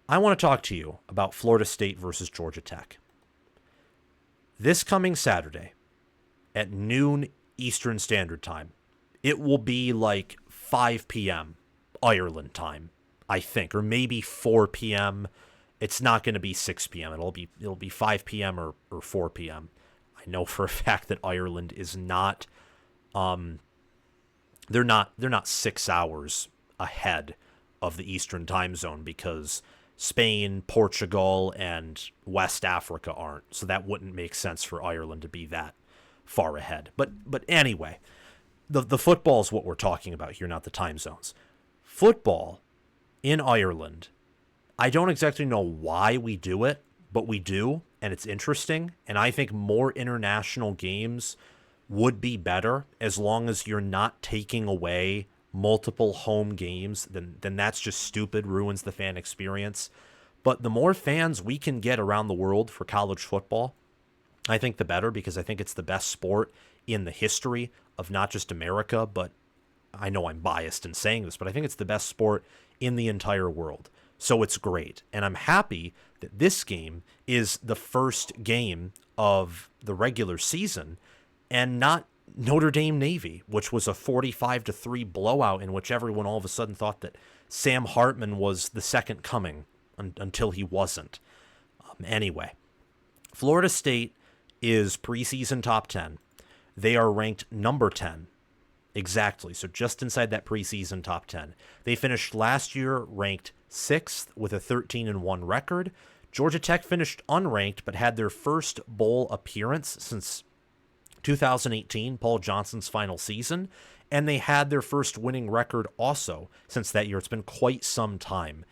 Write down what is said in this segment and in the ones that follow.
I want to talk to you about Florida State versus Georgia Tech. This coming Saturday at noon Eastern Standard Time, it will be like 5 p.m. Ireland time, I think, or maybe 4 p.m. It's not going to be 6 p.m. It'll be 5 p.m. or 4 p.m. I know for a fact that Ireland is not they're not 6 hours ahead of the Eastern time zone because Spain, Portugal, and West Africa aren't. So that wouldn't make sense for Ireland to be that far ahead. But anyway, the football is what we're talking about here, not the time zones. Football in Ireland, I don't exactly know why we do it, but we do, and it's interesting. And I think more international games would be better as long as you're not taking away multiple home games. Then that's just stupid, ruins the fan experience. But the more fans we can get around the world for college football, I think the better, because I think it's the best sport in the history of not just America, but I know I'm biased in saying this, but I think it's the best sport in the entire world. So it's great. And I'm happy that this game is the first game of the regular season and not Notre Dame Navy, which was a 45-3 blowout in which everyone all of a sudden thought that Sam Hartman was the second coming until he wasn't. Anyway, Florida State is preseason top 10. They are ranked number 10. Exactly. So just inside that preseason top 10. They finished last year ranked 6th with a 13-1 record. Georgia Tech finished unranked but had their first bowl appearance since 2018, Paul Johnson's final season, and they had their first winning record also since that year. It's been quite some time.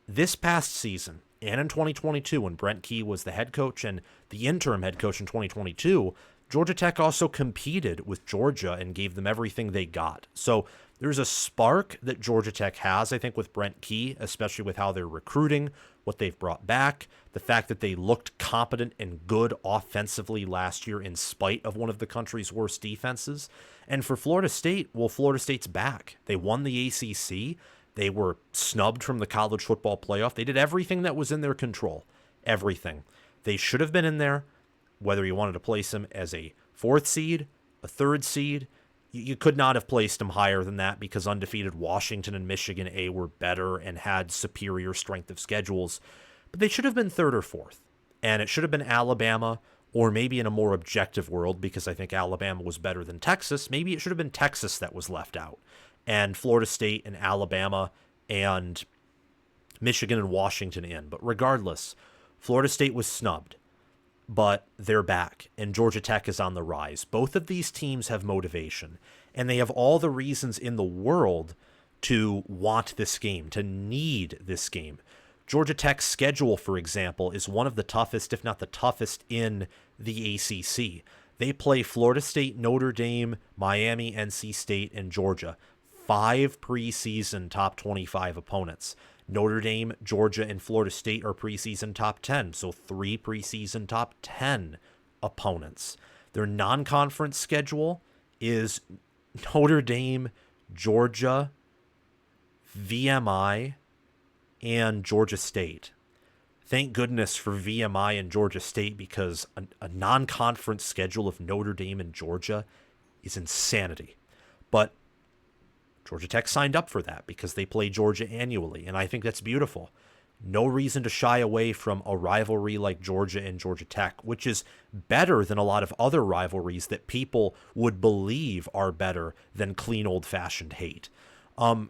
This past season, and in 2022 when Brent Key was the head coach and the interim head coach in 2022, Georgia Tech also competed with Georgia and gave them everything they got. So there's a spark that Georgia Tech has, I think, with Brent Key, especially with how they're recruiting, what they've brought back, the fact that they looked competent and good offensively last year in spite of one of the country's worst defenses. And for Florida State, well, Florida State's back. They won the ACC. They were snubbed from the college football playoff. They did everything that was in their control. Everything. They should have been in there, whether you wanted to place them as a 4th seed, a 3rd seed. You could not have placed them higher than that because undefeated Washington and Michigan A were better and had superior strength of schedules. But they should have been 3rd or 4th. And it should have been Alabama, or maybe in a more objective world, because I think Alabama was better than Texas, maybe it should have been Texas that was left out. And Florida State and Alabama and Michigan and Washington in. But regardless, Florida State was snubbed. But they're back, and Georgia Tech is on the rise. Both of these teams have motivation, and they have all the reasons in the world to want this game, to need this game. Georgia Tech's schedule, for example, is one of the toughest, if not the toughest, in the ACC. They play Florida State, Notre Dame, Miami, NC State, and Georgia. 5 preseason top 25 opponents. Notre Dame, Georgia, and Florida State are preseason top 10, so 3 preseason top 10 opponents. Their non-conference schedule is Notre Dame, Georgia, VMI, and Georgia State. Thank goodness for VMI and Georgia State, because a non-conference schedule of Notre Dame and Georgia is insanity. But Georgia Tech signed up for that because they play Georgia annually, and I think that's beautiful. No reason to shy away from a rivalry like Georgia and Georgia Tech, which is better than a lot of other rivalries that people would believe are better than clean old-fashioned hate.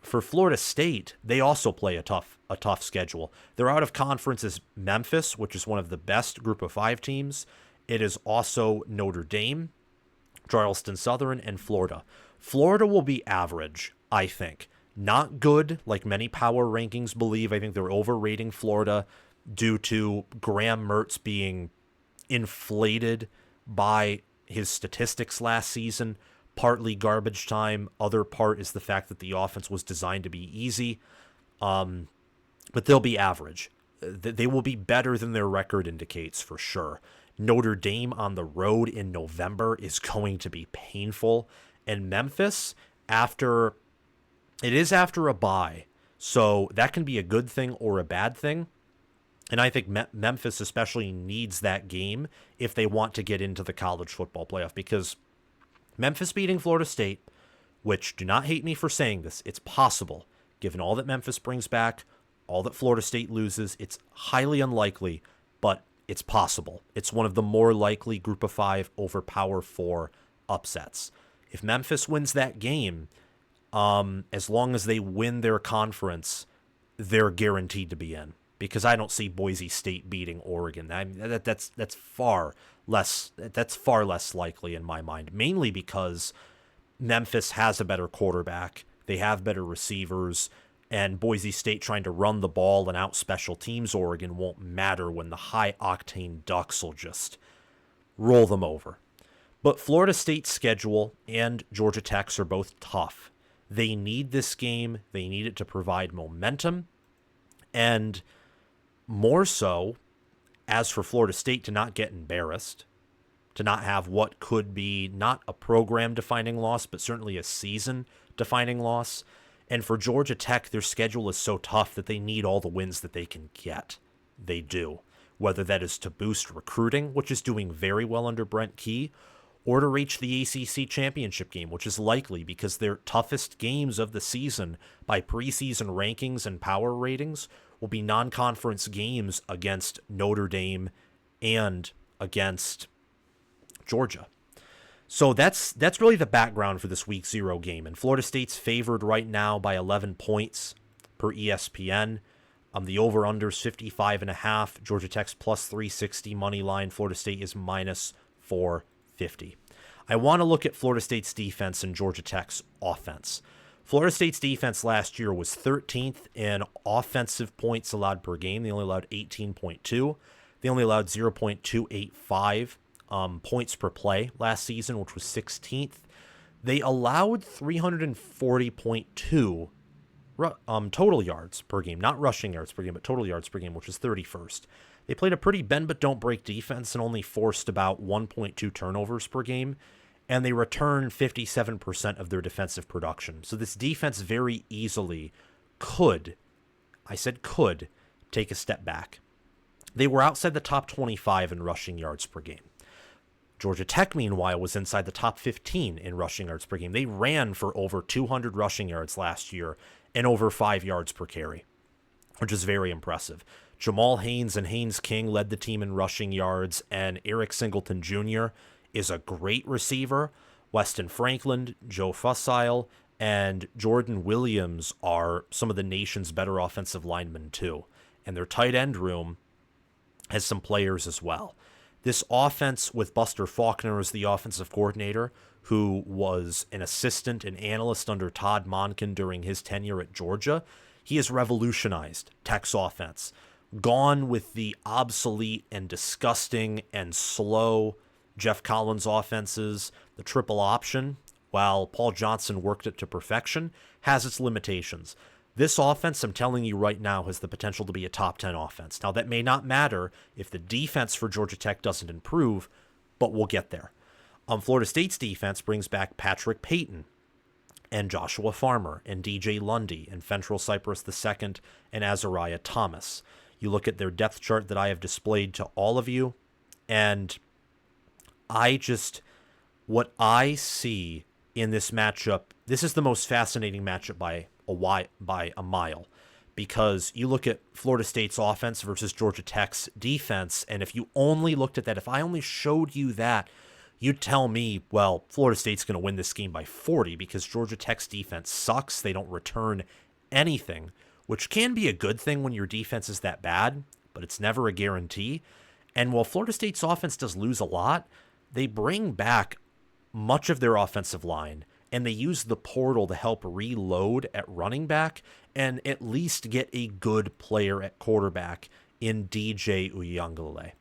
For Florida State, they also play a tough schedule. They're out of conference as Memphis, which is one of the best Group of 5 teams. It is also Notre Dame, Charleston Southern, and Florida. Florida will be average, I think. Not good, like many power rankings believe. I think they're overrating Florida due to Graham Mertz being inflated by his statistics last season. Partly garbage time. Other part is the fact that the offense was designed to be easy. But they'll be average. They will be better than their record indicates for sure. Notre Dame on the road in November is going to be painful. And Memphis, after a bye, so that can be a good thing or a bad thing. And I think Memphis especially needs that game if they want to get into the college football playoff, because Memphis beating Florida State, which, do not hate me for saying this, it's possible, given all that Memphis brings back, all that Florida State loses. It's highly unlikely, but it's possible. It's one of the more likely group of 5 over power 4 upsets. If Memphis wins that game, as long as they win their conference, they're guaranteed to be in. Because I don't see Boise State beating Oregon. That's far less likely in my mind. Mainly because Memphis has a better quarterback, they have better receivers, and Boise State trying to run the ball and out special teams Oregon won't matter when the high octane Ducks will just roll them over. But Florida State's schedule and Georgia Tech's are both tough. They need this game. They need it to provide momentum. And more so, as for Florida State to not get embarrassed, to not have what could be not a program-defining loss, but certainly a season-defining loss. And for Georgia Tech, their schedule is so tough that they need all the wins that they can get. They do. Whether that is to boost recruiting, which is doing very well under Brent Key, or to reach the ACC championship game, which is likely because their toughest games of the season by preseason rankings and power ratings will be non-conference games against Notre Dame and against Georgia. So that's really the background for this week 0 game. And Florida State's favored right now by 11 points per ESPN. The over-under is 55.5. Georgia Tech's plus 360 money line. Florida State is minus 450. I want to look at Florida State's defense and Georgia Tech's offense. Florida State's defense last year was 13th in offensive points allowed per game. They only allowed 18.2. They only allowed 0.285 points per play last season, which was 16th. They allowed 340.2 total yards per game, not rushing yards per game, but total yards per game, which was 31st. They played a pretty bend but don't break defense and only forced about 1.2 turnovers per game, and they returned 57% of their defensive production. So this defense very easily could take a step back. They were outside the top 25 in rushing yards per game. Georgia Tech, meanwhile, was inside the top 15 in rushing yards per game. They ran for over 200 rushing yards last year and over 5 yards per carry, which is very impressive. Jamal Haynes and Haynes King led the team in rushing yards, and Eric Singleton Jr. is a great receiver. Weston Franklin, Joe Fussile, and Jordan Williams are some of the nation's better offensive linemen too. And their tight end room has some players as well. This offense with Buster Faulkner as the offensive coordinator, who was an assistant and analyst under Todd Monken during his tenure at Georgia, he has revolutionized Tech's offense. Gone with the obsolete and disgusting and slow Jeff Collins offenses. The triple option, while Paul Johnson worked it to perfection, has its limitations. This offense, I'm telling you right now, has the potential to be a top 10 offense. Now, that may not matter if the defense for Georgia Tech doesn't improve, but we'll get there. Florida State's defense brings back Patrick Payton and Joshua Farmer and DJ Lundy and Fentrell Cypress II and Azariah Thomas. You look at their depth chart that I have displayed to all of you, and what I see in this matchup, this is the most fascinating matchup by a mile, because you look at Florida State's offense versus Georgia Tech's defense, and if you only looked at that, if I only showed you that, you'd tell me, well, Florida State's going to win this game by 40 because Georgia Tech's defense sucks. They don't return anything, which can be a good thing when your defense is that bad, but it's never a guarantee. And while Florida State's offense does lose a lot, they bring back much of their offensive line, and they use the portal to help reload at running back and at least get a good player at quarterback in DJ Uiagalelei.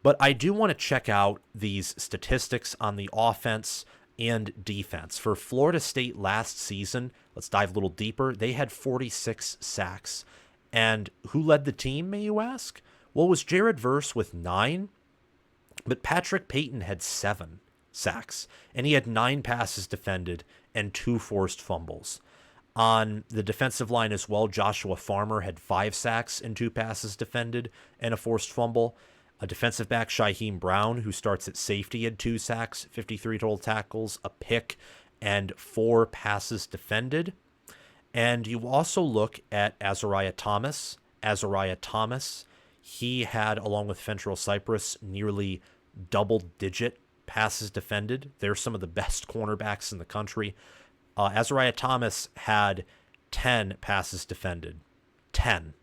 But I do want to check out these statistics on the offense and defense. For Florida State last season, let's dive a little deeper. They had 46 sacks. And who led the team, may you ask? Well, it was Jared Verse with 9, but Patrick Payton had 7 sacks, and he had 9 passes defended and 2 forced fumbles. On the defensive line as well, Joshua Farmer had 5 sacks and 2 passes defended and a forced fumble. A defensive back, Shaheem Brown, who starts at safety, had 2 sacks, 53 total tackles, a pick, and 4 passes defended. And you also look at Azariah Thomas. Azariah Thomas, he had, along with Fentrell Cypress, nearly double-digit passes defended. They're some of the best cornerbacks in the country. Azariah Thomas had 10 passes defended. 10.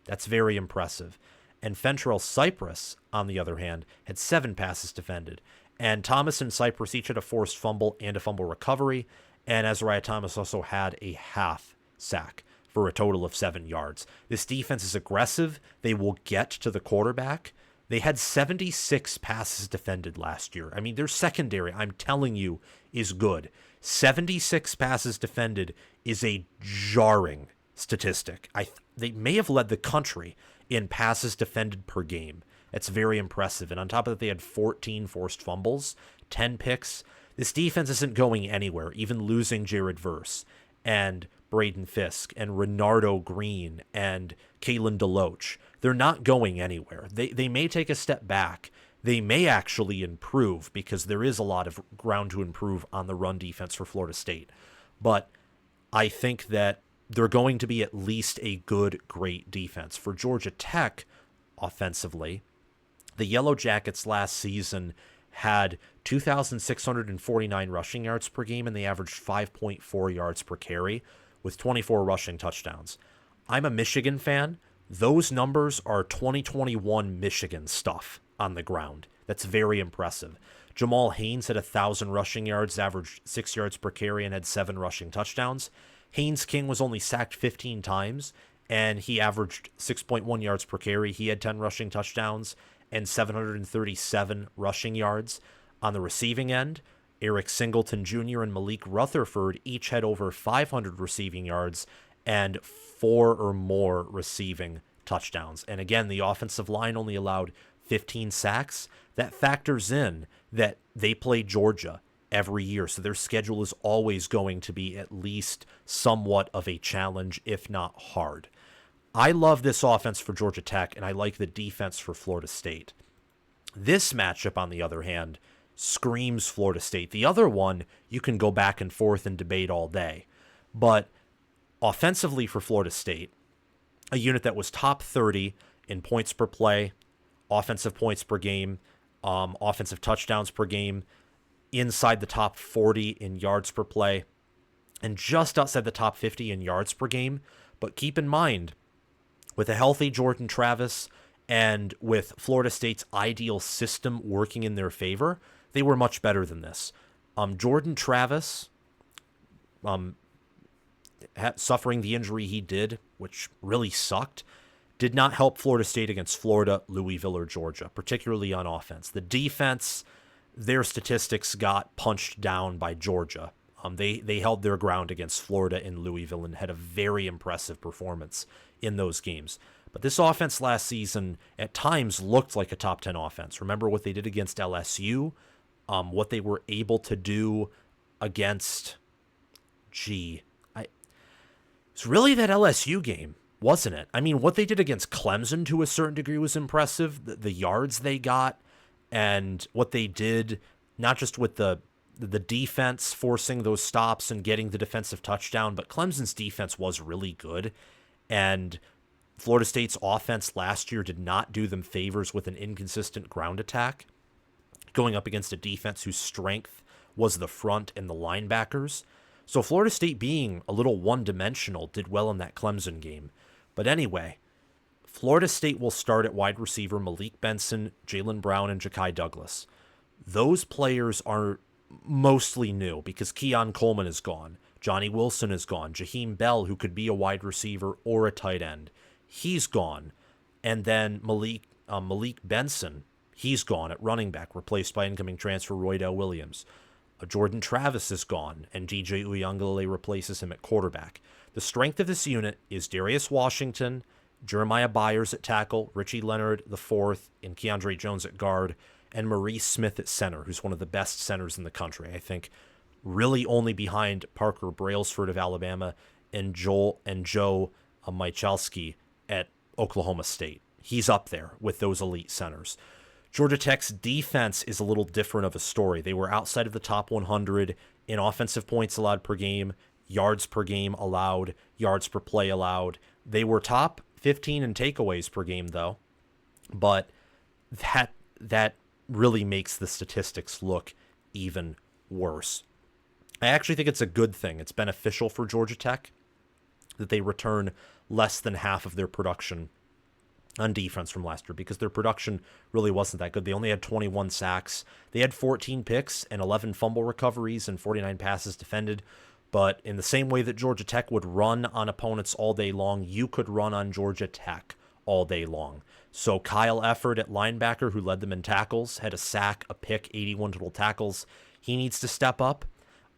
That's very impressive. And Fentrell Cypress, on the other hand, had 7 passes defended. And Thomas and Cypress each had a forced fumble and a fumble recovery. And Azariah Thomas also had a half sack for a total of 7 yards. This defense is aggressive. They will get to the quarterback. They had 76 passes defended last year. I mean, their secondary, I'm telling you, is good. 76 passes defended is a jarring statistic. They may have led the country in passes defended per game. That's very impressive. And on top of that, they had 14 forced fumbles, 10 picks. This defense isn't going anywhere, even losing Jared Verse and Braden Fisk and Renardo Green and Kalen DeLoach. They're not going anywhere. They may take a step back. They may actually improve because there is a lot of ground to improve on the run defense for Florida State. But I think that they're going to be at least a good, great defense. For Georgia Tech, offensively, the Yellow Jackets last season had 2,649 rushing yards per game, and they averaged 5.4 yards per carry with 24 rushing touchdowns. I'm a Michigan fan. Those numbers are 2021 Michigan stuff on the ground. That's very impressive. Jamal Haynes had 1,000 rushing yards, averaged 6 yards per carry, and had 7 rushing touchdowns. Haynes King was only sacked 15 times, and he averaged 6.1 yards per carry. He had 10 rushing touchdowns and 737 rushing yards. On the receiving end, Eric Singleton Jr. and Malik Rutherford each had over 500 receiving yards and 4 or more receiving touchdowns. And again, the offensive line only allowed 15 sacks. That factors in that they play Georgia every year, so their schedule is always going to be at least somewhat of a challenge, if not hard. I love this offense for Georgia Tech, and I like the defense for Florida State. This matchup, on the other hand, screams Florida State. The other one, you can go back and forth and debate all day. But offensively for Florida State, a unit that was top 30 in points per play, offensive points per game, offensive touchdowns per game, inside the top 40 in yards per play, and just outside the top 50 in yards per game. But keep in mind, with a healthy Jordan Travis and with Florida State's ideal system working in their favor, they were much better than this. Jordan Travis, suffering the injury he did, which really sucked, did not help Florida State against Florida, Louisville, or Georgia, particularly on offense. The defense, their statistics got punched down by Georgia. They held their ground against Florida and Louisville and had a very impressive performance in those games. But this offense last season at times looked like a top 10 offense. Remember what they did against LSU, what they were able to do against, it's really that LSU game, wasn't it? I mean, what they did against Clemson to a certain degree was impressive. The yards they got and what they did, not just with the defense forcing those stops and getting the defensive touchdown, but Clemson's defense was really good. And Florida State's offense last year did not do them favors with an inconsistent ground attack, going up against a defense whose strength was the front and the linebackers. So Florida State, being a little one-dimensional, did well in that Clemson game. But anyway, Florida State will start at wide receiver Malik Benson, Jalen Brown, and Ja'Kai Douglas. Those players are mostly new because Keon Coleman is gone. Johnny Wilson is gone. Jaheim Bell, who could be a wide receiver or a tight end, he's gone. And then Malik Benson, he's gone at running back, replaced by incoming transfer Roydell Williams. Jordan Travis is gone, and DJ Uiagalelei replaces him at quarterback. The strength of this unit is Darius Washington, Jeremiah Byers at tackle, Richie Leonard IV, and Keandre Jones at guard, and Maurice Smith at center, who's one of the best centers in the country. I think really only behind Parker Brailsford of Alabama and Joe Michalski at Oklahoma State. He's up there with those elite centers. Georgia Tech's defense is a little different of a story. They were outside of the top 100 in offensive points allowed per game, yards per game allowed, yards per play allowed. They were top 15 in takeaways per game, though. But that really makes the statistics look even worse. I actually think it's a good thing. It's beneficial for Georgia Tech that they return less than half of their production on defense from last year, because their production really wasn't that good. They only had 21 sacks. They had 14 picks and 11 fumble recoveries and 49 passes defended. But in the same way that Georgia Tech would run on opponents all day long, you could run on Georgia Tech all day long. So Kyle Efford at linebacker, who led them in tackles, had a sack, a pick, 81 total tackles. He needs to step up.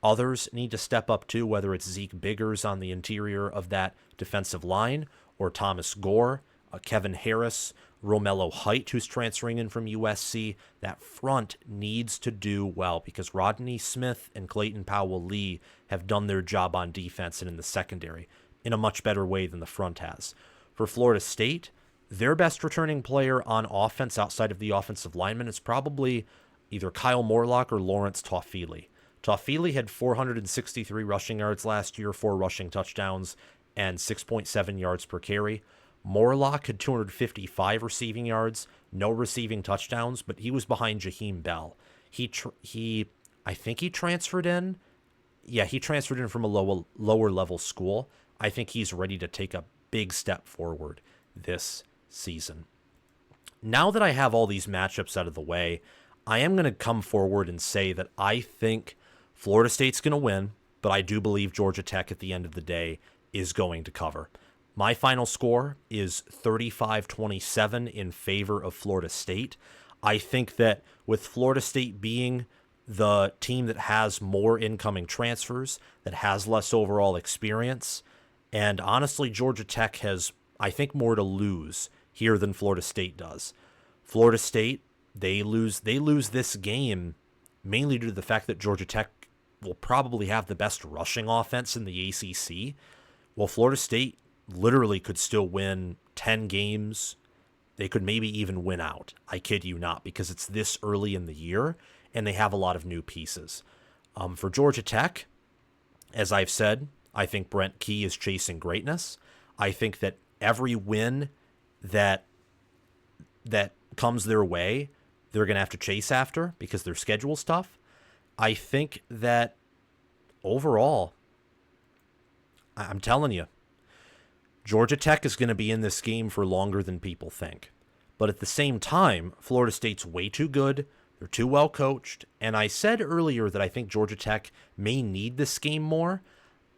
Others need to step up too, whether it's Zeke Biggers on the interior of that defensive line, or Thomas Gore, Kevin Harris, Romello Height, who's transferring in from USC. That front needs to do well, because Rodney Smith and Clayton Powell-Lee have done their job on defense and in the secondary in a much better way than the front has. For Florida State, their best returning player on offense outside of the offensive lineman is probably either Kyle Morlock or Lawrence Toafili. Toafili had 463 rushing yards last year, 4 rushing touchdowns, and 6.7 yards per carry. Morlock had 255 receiving yards, no receiving touchdowns, but he was behind Jaheim Bell. I think he transferred in. Yeah, he transferred in from a lower level school. I think he's ready to take a big step forward this season. Now that I have all these matchups out of the way, I am going to come forward and say that I think Florida State's going to win, but I do believe Georgia Tech at the end of the day is going to cover. My final score is 35-27 in favor of Florida State. I think that with Florida State being the team that has more incoming transfers, that has less overall experience, and honestly, Georgia Tech has, I think, more to lose here than Florida State does. Florida State, they lose this game mainly due to the fact that Georgia Tech will probably have the best rushing offense in the ACC. Well, Florida State literally could still win 10 games. They could maybe even win out. I kid you not, because it's this early in the year and they have a lot of new pieces. For Georgia Tech, as I've said, I think Brent Key is chasing greatness. I think that every win that comes their way, they're going to have to chase after because their schedule's tough. I think that overall, I'm telling you, Georgia Tech is going to be in this game for longer than people think. But at the same time, Florida State's way too good. They're too well coached. And I said earlier that I think Georgia Tech may need this game more.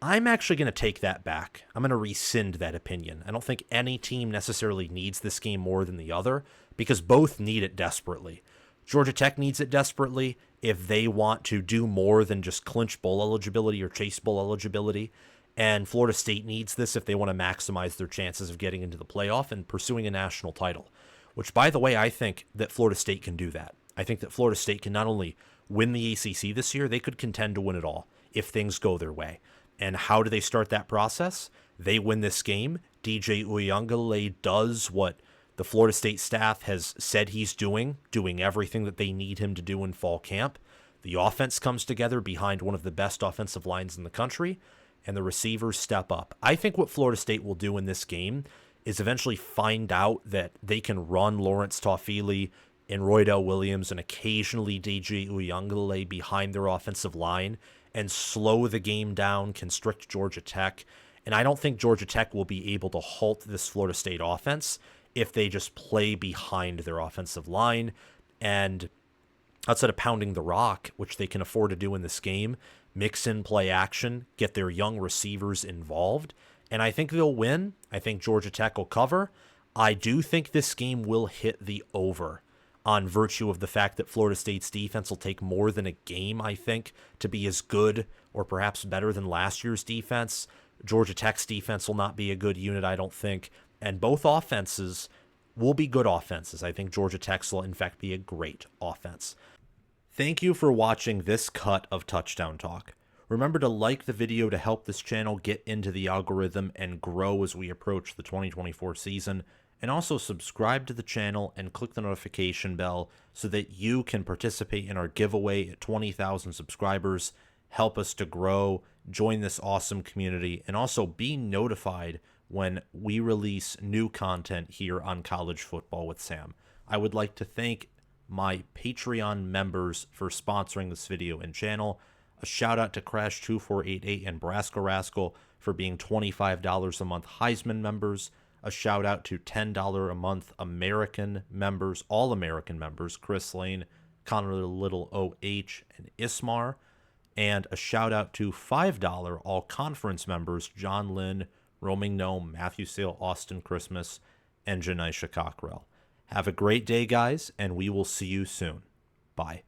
I'm actually going to take that back. I'm going to rescind that opinion. I don't think any team necessarily needs this game more than the other, because both need it desperately. Georgia Tech needs it desperately if they want to do more than just clinch bowl eligibility or chase bowl eligibility. And Florida State needs this if they want to maximize their chances of getting into the playoff and pursuing a national title, which, by the way, I think that Florida State can do that. I think that Florida State can not only win the ACC this year, they could contend to win it all if things go their way. And how do they start that process? They win this game. DJ Uiagalelei does what the Florida State staff has said he's doing everything that they need him to do in fall camp. The offense comes together behind one of the best offensive lines in the country, and the receivers step up. I think what Florida State will do in this game is eventually find out that they can run Lawrence Toafili and Roydell Williams and occasionally DJ Uiagalelei behind their offensive line and slow the game down, constrict Georgia Tech. And I don't think Georgia Tech will be able to halt this Florida State offense if they just play behind their offensive line. And outside of pounding the rock, which they can afford to do in this game, mix in play action, get their young receivers involved, and I think they'll win. I think Georgia Tech will cover. I do think this game will hit the over on virtue of the fact that Florida State's defense will take more than a game, I think, to be as good or perhaps better than last year's defense. Georgia Tech's defense will not be a good unit, I don't think, and both offenses will be good offenses. I think Georgia Tech's will, in fact, be a great offense. Thank you for watching this cut of Touchdown Talk. Remember to like the video to help this channel get into the algorithm and grow as we approach the 2024 season. And also subscribe to the channel and click the notification bell so that you can participate in our giveaway at 20,000 subscribers. Help us to grow, join this awesome community, and also be notified when we release new content here on College Football with Sam. I would like to thank my Patreon members for sponsoring this video and channel. A shout out to Crash2488 and Brasco Rascal for being $25 a month Heisman members. A shout out to $10 a month American members, all American members, Chris Lane, Connor Little OH, and Ismar. And a shout out to $5 all conference members, John Lynn, Roaming Gnome, Matthew Sale, Austin Christmas, and Janisha Cockrell. Have a great day, guys, and we will see you soon. Bye.